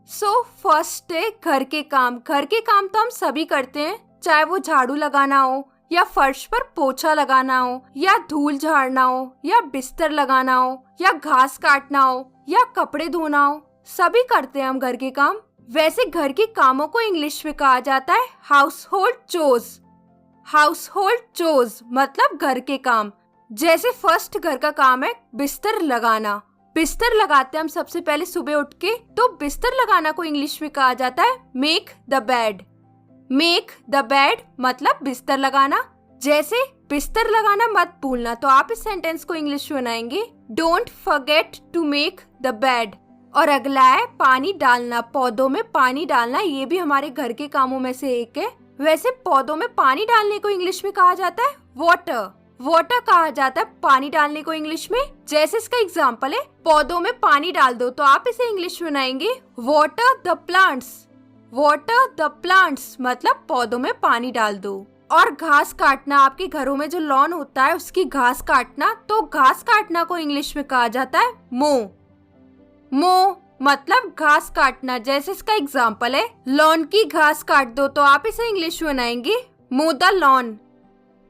So first है घर के काम। घर के काम तो हम सभी करते हैं, चाहे वो झाड़ू लगाना हो या फर्श पर पोछा लगाना हो या धूल झाड़ना हो या बिस्तर लगाना हो या घास काटना हो या कपड़े धोना हो, सभी करते हैं हम घर के काम। वैसे घर के कामों को इंग्लिश में कहा जाता है house hold chores. House hold chores मतलब घर के काम। जैसे फर्स्ट घर का काम है बिस्तर लगाना। बिस्तर लगाते हैं हम सबसे पहले सुबह उठ के, तो बिस्तर लगाना को इंग्लिश में कहा जाता है make the bed. Make the bed मतलब बिस्तर लगाना। जैसे बिस्तर लगाना मत भूलना, तो आप इस सेंटेंस को इंग्लिश में बनाएंगे don't forget to make the bed. और अगला है पानी डालना। पौधों में पानी डालना, ये भी हमारे घर के कामों में से एक है। वैसे पौधों में पानी डालने को इंग्लिश में कहा जाता है वाटर। वाटर कहा जाता है पानी डालने को इंग्लिश में। जैसे इसका एग्जांपल है पौधों में पानी डाल दो, तो आप इसे इंग्लिश में बनाएंगे water the plants. Water the plants मतलब पौधों में पानी डाल दो। और घास काटना, आपके घरों में जो लॉन होता है उसकी घास काटना, तो घास काटना को इंग्लिश में कहा जाता है मो। मो मतलब घास काटना। जैसे इसका एग्जांपल है लॉन की घास काट दो, तो आप इसे इंग्लिश में बनाएंगे मो द लॉन।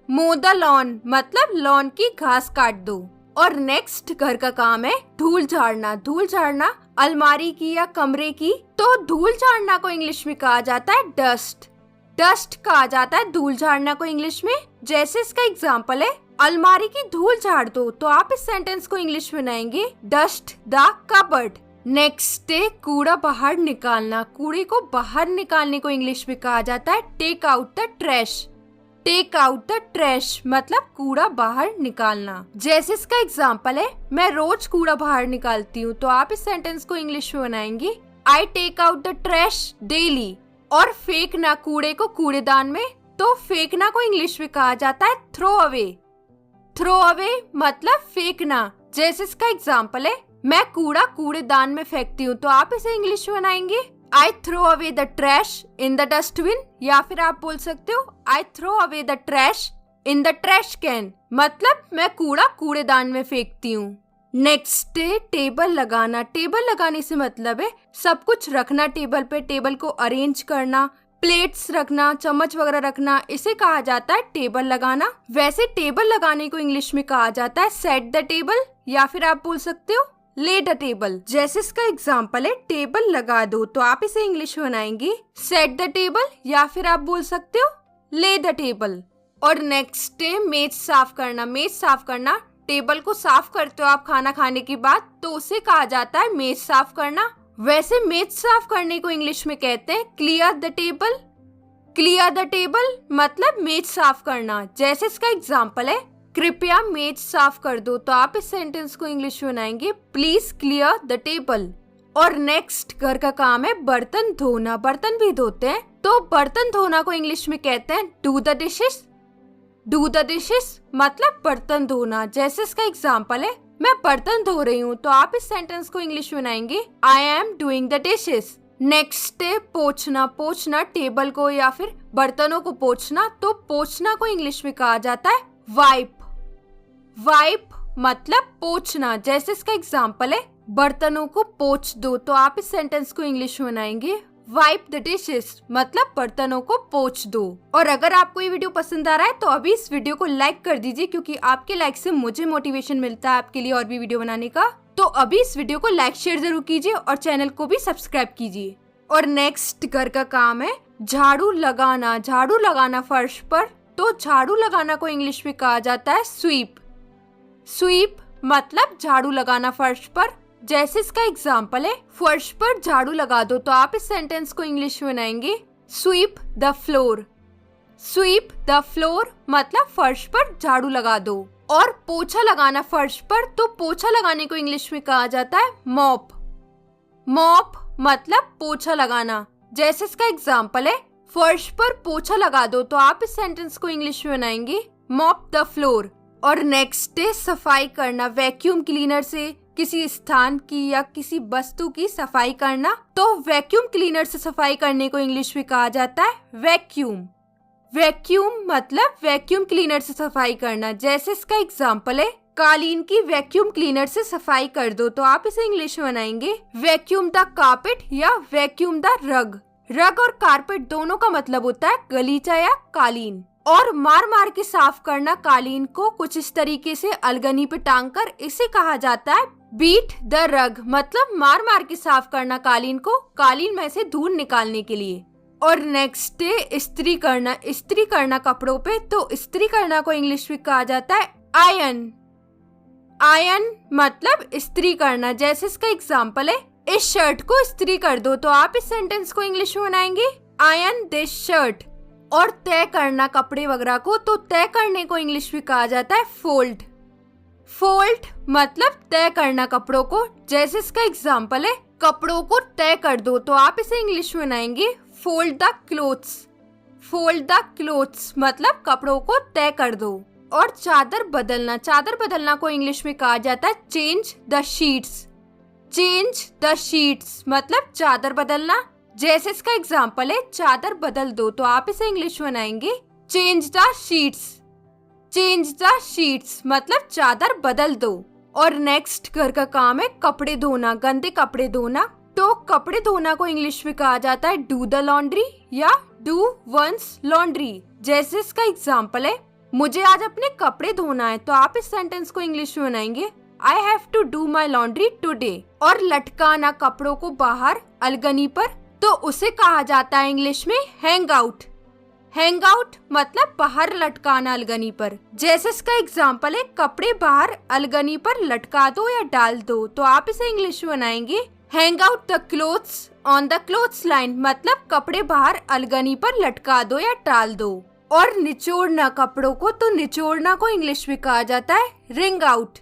मो द लॉन मतलब लॉन की घास काट दो। और नेक्स्ट घर का काम है धूल झाड़ना। धूल झाड़ना अलमारी की या कमरे की, तो धूल झाड़ना को इंग्लिश में कहा जाता है डस्ट। डस्ट कहा जाता है धूल झाड़ना को इंग्लिश में। जैसे इसका एग्जांपल है अलमारी की धूल झाड़ दो, तो आप इस सेंटेंस को इंग्लिश में बनाएंगे डस्ट द कबर्ड। नेक्स्ट है कूड़ा बाहर निकालना। कूड़े को बाहर निकालने को इंग्लिश में कहा जाता है take out the trash. Take out the trash मतलब कूड़ा बाहर निकालना। जैसे इसका एग्जांपल है मैं रोज कूड़ा बाहर निकालती हूँ, तो आप इस सेंटेंस को इंग्लिश में बनाएंगे I take out the trash daily. और फेंकना कूड़े को कूड़ेदान में, तो फेंकना को इंग्लिश में कहा जाता है थ्रो अवे। थ्रो अवे मतलब फेंकना। जैसे इसका एग्जांपल है मैं कूड़ा कूड़ेदान में फेंकती हूँ, तो आप इसे इंग्लिश में बनाएंगे I throw away the trash in the dustbin. या फिर आप बोल सकते हो I throw away the trash in the trash can मतलब मैं कूड़ा कूड़ेदान में फेंकती हूँ। नेक्स्ट है टेबल लगाना। टेबल लगाने से मतलब है सब कुछ रखना टेबल पे, टेबल को अरेंज करना, प्लेट्स रखना, चम्मच वगैरह रखना, इसे कहा जाता है टेबल लगाना। वैसे टेबल लगाने को इंग्लिश में कहा जाता है सेट द टेबल, या फिर आप बोल सकते हो ले द टेबल। जैसे इसका एग्जांपल है टेबल लगा दो, तो आप इसे इंग्लिश में बनाएंगे सेट द टेबल, या फिर आप बोल सकते हो ले द टेबल। और नेक्स्ट है मेज साफ करना। मेज साफ करना, टेबल को साफ करते हो आप खाना खाने के बाद, तो उसे कहा जाता है मेज साफ करना। वैसे मेज साफ करने को इंग्लिश में कहते हैं clear the table. Clear the table मतलब मेज साफ करना। जैसे इसका एग्जांपल है कृपया मेज साफ कर दो, तो आप इस सेंटेंस को इंग्लिश में बनाएंगे प्लीज क्लियर द टेबल। और नेक्स्ट घर का काम है बर्तन धोना। बर्तन भी धोते हैं, तो बर्तन धोना को इंग्लिश में कहते हैं do the dishes. Do the dishes मतलब बर्तन धोना। जैसे इसका एग्जांपल है मैं बर्तन धो रही हूँ, तो आप इस सेंटेंस को इंग्लिश में बनाएंगे I am doing the dishes. Next है पोंछना। पोंछना टेबल को या फिर बर्तनों को पोंछना, तो पोंछना को इंग्लिश में कहा जाता है वाइप। वाइप मतलब पोंछना। जैसे इसका एग्जांपल है बर्तनों को पोंछ दो, तो आप इस सेंटेंस को इंग्लिश में बनाएंगे वाइप द डिशेस मतलब बर्तनों को पोंछ दो। और अगर आपको ये वीडियो पसंद आ रहा है तो अभी इस वीडियो को लाइक कर दीजिए, क्योंकि आपके लाइक से मुझे मोटिवेशन मिलता है आपके लिए और भी वीडियो बनाने का। तो अभी इस वीडियो को लाइक शेयर जरूर कीजिए और चैनल को भी सब्सक्राइब कीजिए। और नेक्स्ट घर का काम है झाड़ू लगाना। झाड़ू लगाना फर्श पर, तो झाड़ू लगाना को इंग्लिश में कहा जाता है स्वीप। स्वीप मतलब झाड़ू लगाना फर्श पर। जैसे इसका एग्जांपल है फर्श पर झाड़ू लगा दो, तो आप इस सेंटेंस को इंग्लिश में बनाएंगे sweep the floor. Sweep the floor मतलब फर्श पर झाड़ू लगा दो। और पोछा लगाना फर्श पर, तो पोछा लगाने को इंग्लिश में कहा जाता है मॉप। मॉप मतलब पोछा लगाना। जैसे इसका एग्जांपल है फर्श पर पोछा लगा दो, तो आप इस सेंटेंस को इंग्लिश में बनाएंगे मॉप द फ्लोर। और नेक्स्ट है सफाई करना। वैक्यूम क्लीनर से किसी स्थान की या किसी वस्तु की सफाई करना, तो वैक्यूम क्लीनर से सफाई करने को इंग्लिश में कहा जाता है वैक्यूम। वैक्यूम मतलब वैक्यूम क्लीनर से सफाई करना। जैसे इसका एग्जांपल है कालीन की वैक्यूम क्लीनर से सफाई कर दो, तो आप इसे इंग्लिश में बनाएंगे वैक्यूम द कारपेट या वैक्यूम द रग। रग और कारपेट दोनों का मतलब होता है गलीचा या कालीन। और मार मार के साफ करना कालीन को कुछ इस तरीके से अलगनी पे टांग कर, इसे कहा जाता है बीट द रग, मतलब मार मार के साफ करना कालीन को, कालीन में से धूल निकालने के लिए। और नेक्स्ट है इस्त्री करना। इस्त्री करना कपड़ों पे, तो इस्त्री करना को इंग्लिश में कहा जाता है आयन। आयन मतलब इस्त्री करना। जैसे इसका एग्जांपल है, इस शर्ट को इस्त्री कर दो, तो आप इस सेंटेंस को इंग्लिश में बनाएंगे आयन दिस शर्ट। और तय करना कपड़े वगैरह को, तो तय करने को इंग्लिश में कहा जाता है फोल्ड। फोल्ड मतलब तय करना कपड़ों को। जैसे इसका एग्जांपल है, कपड़ों को तय कर दो, तो आप इसे इंग्लिश में बनाएंगे fold the clothes. Fold the clothes मतलब कपड़ों को तय कर दो। और चादर बदलना, चादर बदलना को इंग्लिश में कहा जाता है change the sheets. Change the sheets मतलब चादर बदलना। जैसे इसका एग्जांपल है, चादर बदल दो, तो आप इसे इंग्लिश में बनाएंगे change the sheets. Change the sheets मतलब चादर बदल दो। और नेक्स्ट घर का काम है कपड़े धोना, गंदे कपड़े धोना। तो कपड़े धोना को इंग्लिश में कहा जाता है डू द लॉन्ड्री या डू वंस लॉन्ड्री। जैसे इसका एग्जांपल है, मुझे आज अपने कपड़े धोना है, तो आप इस सेंटेंस को इंग्लिश में बनाएंगे I have to do my laundry today. और लटकाना कपड़ों को बाहर अलगनी पर, तो उसे कहा जाता है इंग्लिश में हैंग आउट। हैंग आउट मतलब बाहर लटकाना अलगनी पर। जैसे इसका एग्जांपल है, कपड़े बाहर अलगनी पर लटका दो या डाल दो, तो आप इसे इंग्लिश में बनाएंगे hang out the clothes on the clothes line, मतलब कपड़े बाहर अलगनी पर लटका दो या डाल दो। और निचोड़ना कपड़ों को, तो निचोड़ना को इंग्लिश में कहा जाता है रिंग आउट।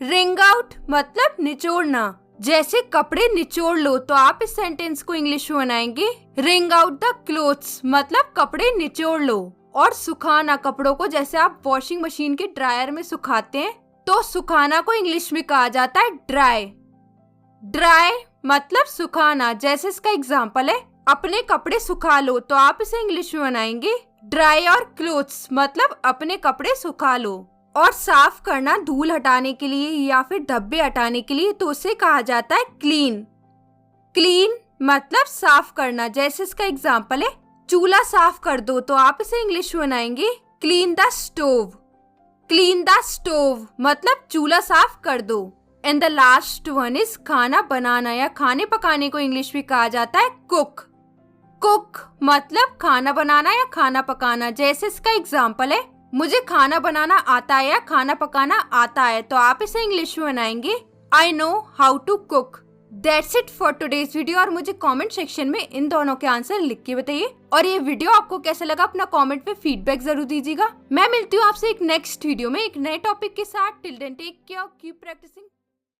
रिंग आउट मतलब निचोड़ना। जैसे कपड़े निचोड़ लो, तो आप इस सेंटेंस को इंग्लिश में बनाएंगे रिंग आउट द क्लोथ्स मतलब कपड़े निचोड़ लो। और सुखाना कपड़ों को, जैसे आप वॉशिंग मशीन के ड्रायर में सुखाते हैं, तो सुखाना को इंग्लिश में कहा जाता है ड्राई। ड्राई मतलब सुखाना। जैसे इसका एग्जांपल है, अपने कपड़े सुखा लो, तो आप इसे इंग्लिश में बनाएंगे ड्राई और क्लोथ्स मतलब अपने कपड़े सुखा लो। और साफ करना धूल हटाने के लिए या फिर धब्बे हटाने के लिए, तो उसे कहा जाता है क्लीन। क्लीन मतलब साफ करना। जैसे इसका एग्जांपल है, चूल्हा साफ कर दो, तो आप इसे इंग्लिश में बनाएंगे clean the stove. Clean the stove मतलब चूल्हा साफ कर दो। And the last one is खाना बनाना या खाने पकाने को इंग्लिश में कहा जाता है कुक। कुक मतलब खाना बनाना या खाना पकाना। जैसे इसका एग्जांपल है, मुझे खाना बनाना आता है या खाना पकाना आता है, तो आप इसे इंग्लिश में बनाएंगे I know how to cook. That's it for today's video. और मुझे कमेंट सेक्शन में इन दोनों के आंसर लिख के बताइए। और ये वीडियो आपको कैसा लगा, अपना कमेंट में फीडबैक जरूर दीजिएगा। मैं मिलती हूँ आपसे एक नेक्स्ट वीडियो में एक नए टॉपिक के साथ। Till then take care, keep practising.